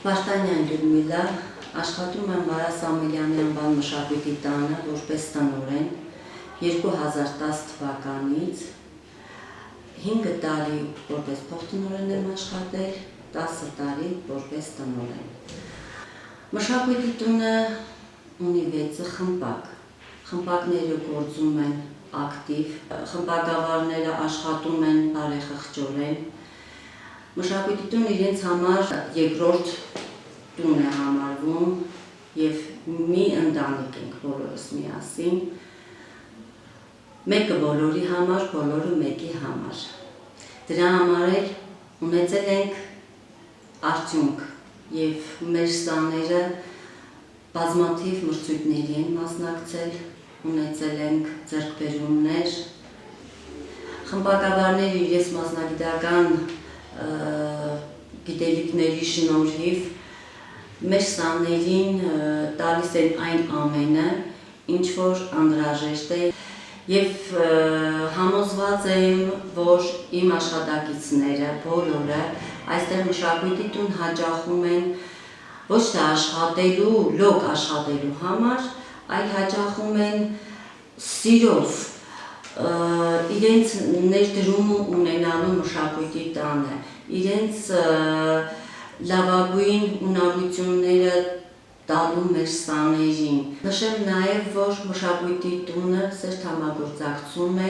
Վարդանյան Լյուդմիլա, աշխատում եմ Վարա Սամվելյանի անվան մշակույթի տանը որպես տնօրեն 2010 թվականից 5 տարի որպես փոխտնօրեն եմ աշխատել, 10 տարի որպես տնօրեն։ Մշակույթի տունը ունի 6 խմբակ։ Խմբակները գործում են ակտիվ, խմբագավառները աշխատում են բարեխղճորեն։ Մշակույթի տունը իրենց համար երկրորդ տուն է համարվում եւ մի ընտանիք ենք բոլորս միասին։ Մեկը բոլորի համար, բոլորը մեկի համար։ Դրա համար էլ ունեցել ենք արդյունք եւ մեր սաները բազմաթիվ մրցույթների են մասնակցել, ունեցել ենք ձեռքբերումներ, խմբագավառները իրենց մասնագիտական գիտելիքների շնորհիվ մեր սաներին տալիս են այն ամենը, ինչ որ անհրաժեշտ է, եւ համոզված եմ, որ իմ աշխատակիցները բոլորը այստեղ մշակույթի տուն հաճախում են ոչ թե աշխատելու, լոկ աշխատելու համար, այլ հաճախում են սիրով իրենց ներդրումը ունենալու մշակույթի տանը, իրենց լավագույն ունակությունները տալու մեր սաներին։ Նշեմ նաև, որ մշակույթի տունը սերտ համագործակցում է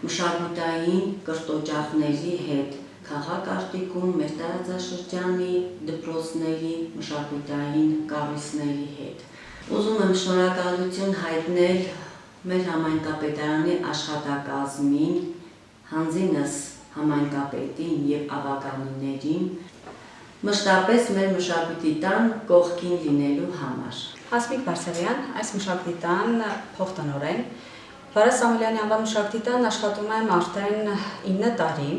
մշակութային կրտոջախների հետ, քաղաքարտիկում, մեր տարածաշրջանի դպրոցների, մշակութային կառույցների հետ։ Ուզում եմ շնորհակալություն հայտնել մեր համայնքապետարանի աշխատակազմին, հանձինս համայնքապետին եւ ավականիներին, մշտապես մեր մշակույթի տան կողքին լինելու համար։ Հասմիկ Բարսեղյան, այս մշակույթի տան փոխտնօրեն, Վարա Սամվելյանի անվան մշակույթի տան աշխատում եմ արդեն 9 տարի։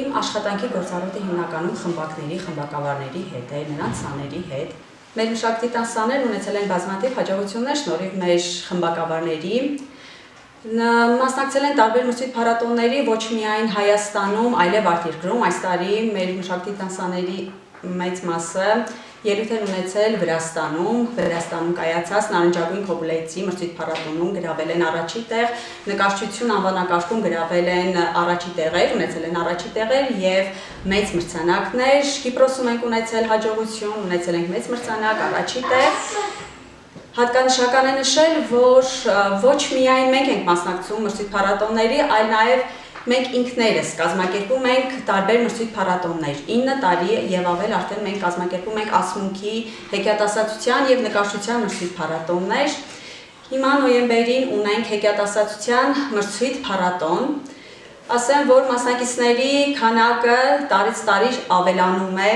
Իմ աշխատանքի գործառույթը հիմնականում խմբակների, խմբակավարների հետ է, նրանց սաների հետ։ Մեր մշակույթի տան սաներն ունեցել են բազմաթիվ հաջողություններ շնորհիվ մեր խմբակավարների։ Մասնակցել են տարբեր մրցույթ փառատոների ոչ միայն Հայաստանում, այլև արտերկրում։ Այս տարի մեր մշակույթի տան սաների մեծ մասը ելույթ են ունեցել Վրաստանում կայացած նարնջագույն քոբուլեցի մրցույթ փառատոնում գրավել են առաջի տեղ, նկարչություն անվանակարգում գրավել են առաջի տեղեր, ունեցել են առաջի տեղեր եւ մեծ մրցանակներ։ Կիպրոսում ենք ունեցել հաջողություն, ունեցել ենք մեծ մրցանակ, առաջի տեղ։ Հատկանշական է նշել, որ ոչ միայն մենք ենք մասնակցում մրցույթ փառատոների, այլ նաեւ մենք ինքներս կազմակերպում ենք տարբեր մրցույթ փառատոներ։ 9 տարի եւ ավել արդեն մենք կազմակերպում ենք ասմունքի, հեքիաթասացության եւ նկարչության մրցույթ փառատոներ։ Հիմա նոյեմբերին ունենք հեքիաթասացության մրցույթ փառատոն։ Ասեմ, որ մասնակիցների քանակը տարից տարի ավելանում է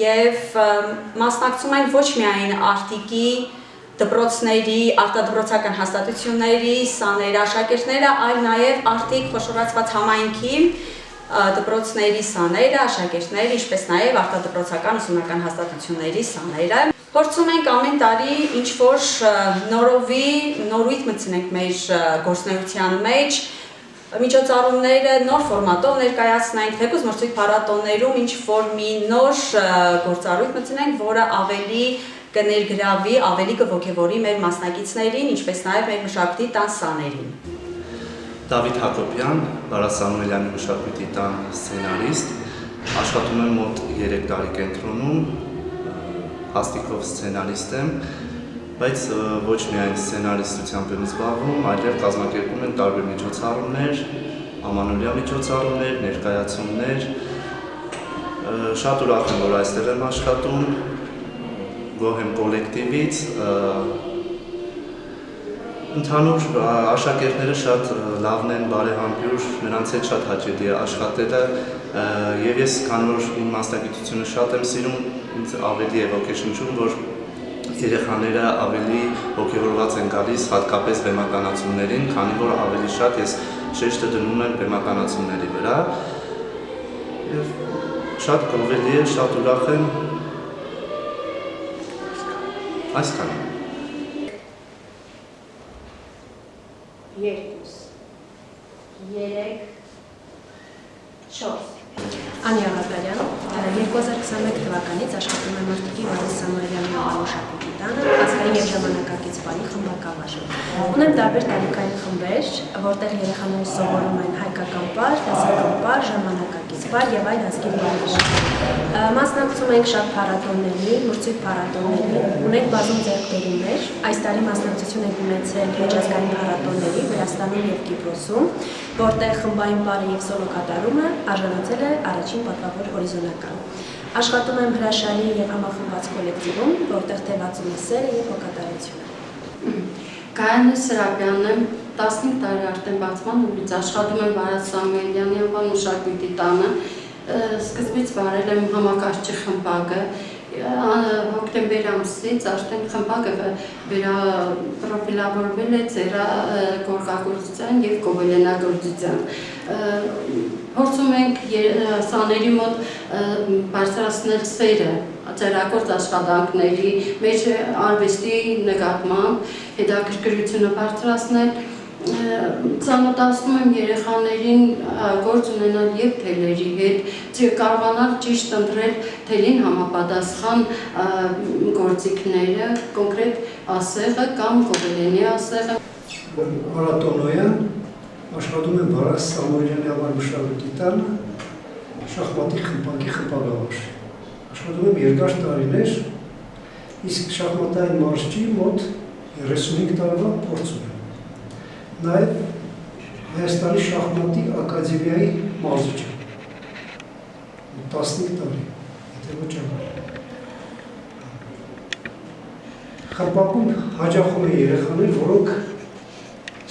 եւ մասնակցում են ոչ միայն արտիկի դպրոցների, արտադպրոցական հաստատությունների, սաների աշակերտները, այլ նաև արտիկ խոշորացված համայնքի դպրոցների սաները, աշակերտները, ինչպես նաև արտադպրոցական ուսումնական հաստատությունների սաները։ Փորձում ենք ամեն տարի ինչ-որ նորույթ մտցնենք մեր գործունեության մեջ, միջոցառումները նոր ֆորմատով ներկայացնենք, թեկուզ մրցույթ փառատոներում ինչ-որ մի նոր գործառույթ մտցնենք, որը ավելի կներգրավի, ավելի կոգևորի մեր մասնակիցներին, ինչպես նաև մեր մշակույթի տան սաներին։ Դավիթ Հակոբյան, Վարա Սամվելյանի մշակույթի տան սցենարիստ, աշխատում եմ մոտ 3 տարի կենտրոնում, հաստիկով սցենարիստ եմ, բայց ոչ միայն սցենարիստությամբ եմ զբաղվում, այլև կազմակերպում եմ տարբեր միջոցառումներ, ամանորյա միջոցառումներ, ներկայացումներ։ Շատ ուրախ եմ, որ այստեղ եմ աշխատում, գոհ եմ կոլեկտիվից, ընդհանուր աշակերտները շատ լավն են, բարեհամբույր, նրանց հետ շատ հաճելի է աշխատելը եւ ես քանի որ իմ մասնագիտությունը շատ եմ սիրում, ինձ ավելի է ոգեշնչում, որ երեխաները ավելի ոգևորված են գալիս հատկապես բեմականացումներին, քանի որ ավելի շատ ես շեշտը դնում եմ բեմականացումների վրա եւ շատ գովելի է, շատ ուրախ եմ այսքան։ 2, 3, 4 Անի Աղաբարյան, 2021 թվականից աշխատում եմ Մարտիկի Վարդան Սամոյլյանի մշակույթի տանը, ազգային և ժամանակակից պարի խմբակավար։ Ունեմ տարբեր տարիքային խմբեր, որտեղ երեխաները սովորում են հայկական պար, դասական պար, ժամանակակից պար և այլ ազգի պարեր։ Մասնակցում ենք շատ փառատոների, մրցույթ փառատոների, ունենք բազում ձեռքբերումներ։ Այս տարի մասնակցություն ենք ունեցել միջազգային փառատոների Վրաստանում և Կիպրոսում, որտեղ խմբային պարը և սոլո կատարումը արժանացել է առաջին պատվավոր հորիզոնական։ Աշխատում եմ հրաշալի և համախմբված կոլեկտիվում, որտեղ թևածում է սերը և հոգատարությունը։ Գայանե Սրաբյանն եմ, 15 տարի արդեն բացման ուղից աշխատում եմ Վարազ Սամոյլյանի անվան մշակույթի տանը, սկզբից վարել եմ համակարգչի խմբակը, հոկտեմբեր ամսից արդեն խմբակը պրոֆիլավորվել է ձեռագործության և գոբելենագործության։ Փորձում ենք սաների մոտ բարձրացնել սերը ձեռագործ աշխատանքների, մեր արվեստի նկատմամբ հետաքրքրությունը բարձրացնել, ծանոթացնում եմ երեխաներին գործ ունենալ և թելերի հետ, կարողանալ ճիշտ ընտրել թելին համապատասխան գործիքները, կոնկրետ ասեղը կամ գոբելենի ասեղը։ Արատոնոյան, աշխատում եմ Վարազ Սամոյլյանի անվան մշակույթի տանը, շախմատի խմբակի խմբագավար։ Աշխատում եմ երկար տարիներ, իսկ շախմատային մարզչի մոտ 35 տարվա փորձ ունեմ։ Նաև Հայաստանի շախմատի ակադեմիայի մարզիչ եմ, 15 տարի, եթե ոչ ավելի։ Խմբակում հաճախում են երեխաներ, որոնք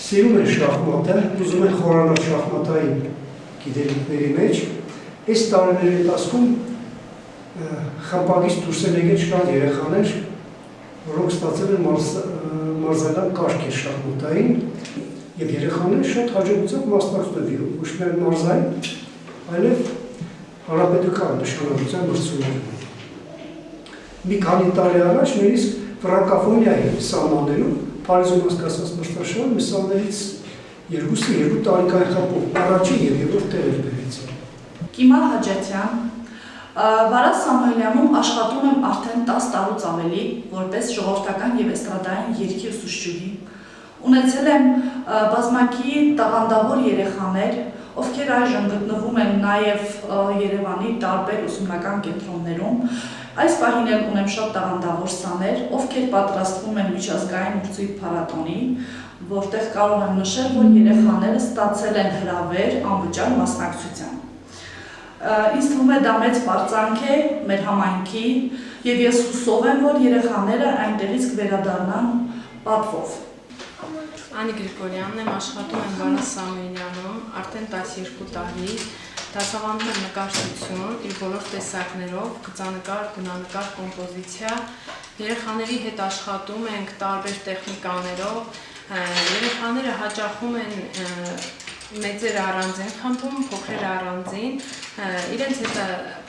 սիրում են շախմատը, ուզում են խորանալ շախմատային գիտելիքների մեջ։ Այս տարիների ընթացքում խմբակից դուրս են եկել շատ երեխաներ, որոնք ստացել են մարզական կարգեր շախմատային, և երեխաները շատ հաջողությամբ մասնակցում են ոչ միայն մարզային, այլև հանրապետական նշանակության մրցույթներում։ Մի քանի տարի առաջ նույնիսկ ֆրանկոֆոնիայի սահմաններում Փարիզում անցկացված մրցաշարում մսալներից երկուսը երկու տարիքային խմբում առաջին և երրորդ տեղեր բերեցին։ Կիմալ Հաջաթյան, Վարազ Սամոյլյանում աշխատում եմ արդեն 10 տարուց ավելի, որպես ժողովրդական և էստրադային երգի ուսուցչուհի։ Ունեցել եմ բազմակի տաղանդավոր երեխաներ, ովքեր այժմ գտնվում են նաև Երևանի տարբեր ուսումնական կենտրոններում։ Այս պահին էլ ունեմ շատ տաղանդավոր սաներ, ովքեր պատրաստվում են միջազգային մրցույթ փառատոնի, որտեղ կարող եմ նշել, որ երեխաները ստացել են հրավեր անվճար մասնակցության։ Ինձ թվում է դա մեծ պարծանք է մեր համայնքի, և ես հուսով եմ, որ երեխաները այնտեղից կվերադառնան պատվով։ Անի Գրիգորյանն եմ, աշխատում եմ Վարազ Սամոյլյանում արդեն 12 տարի, դասավանդում եմ նկարչություն իր բոլոր տեսակներով, գծանկար, գունանկար, կոմպոզիցիա, երեխաների հետ աշխատում ենք տարբեր տեխնիկաներով, երեխաները հաճախում են մեծերը առանձին խմբում, փոքրերը առանձին, իրենց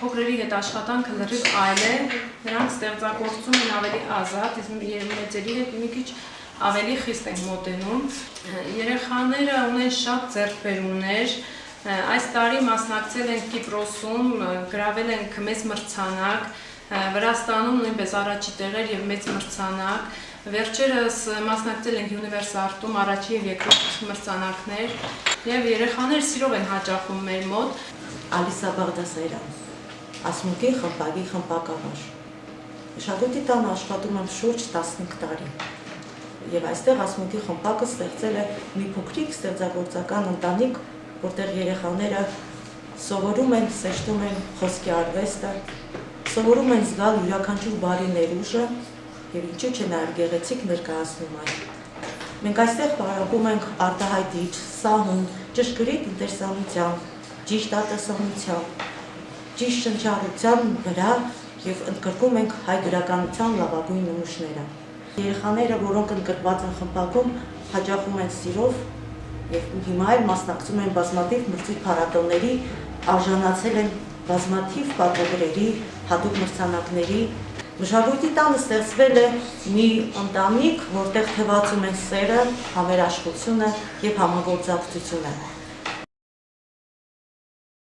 փոքրերի հետ աշխատանքը լրիվ այլ է, նրանք ստեղծագործում են ավելի ազատ, իսկ մեծերի հետ մի քիչ ավելի խիստ ենք մոտենում։ Երեխաները ունեն շատ ձեռքբերումներ, այս տարի մասնակցել ենք Կիպրոսում, գրավել ենք մեծ մրցանակ, Վրաստանում նույնպես առաջի տեղեր և մեծ մրցանակ, վերջերս մասնակցել ենք Յունիվերսարտում առաջի և երկրորդ մրցանակներ, և երեխաները սիրով են հաճախում մեր մոտ։ Ալիսա Բաղդասարյան, ասմունքի խմբակի խմբակավար։ Մշակույթի տանը աշխատում եմ շուրջ 15 տարի։ Եվ այստեղ ասմունքի խմբակը ստեղծել է մի փոքրիկ ստեղծագործական ընտանիք, որտեղ երեխաները սովորում են, սեշտում են խոսքի արվեստը, սովորում են զգալ յուրաքանչյուր բարի ներուժը և ինչու՞ չէ նաև գեղեցիկ ներկայացնում այն։ Մենք այստեղ պարապում ենք արտահայտիչ, սահուն, ճշգրիտ ընտեսանության, ճիշտ արտասանության, ճիշտ շնչառության վրա և ընդգրկում ենք հայ գրականության լավագույն նմուշները։ Երեխաները, որոնք ընդգրկված են խմբակում, հաճախում են սիրով և հիմա էլ մասնակցում են բազմաթիվ մրցույթ փառատոների, արժանացել են բազմաթիվ պատվոգրերի, հատուկ մրցանակների։ Մշակույթի տանը ստեղծվել է մի ընտանիք, որտեղ թևածում են սերը, համերաշխությունը և համագործակցությունը։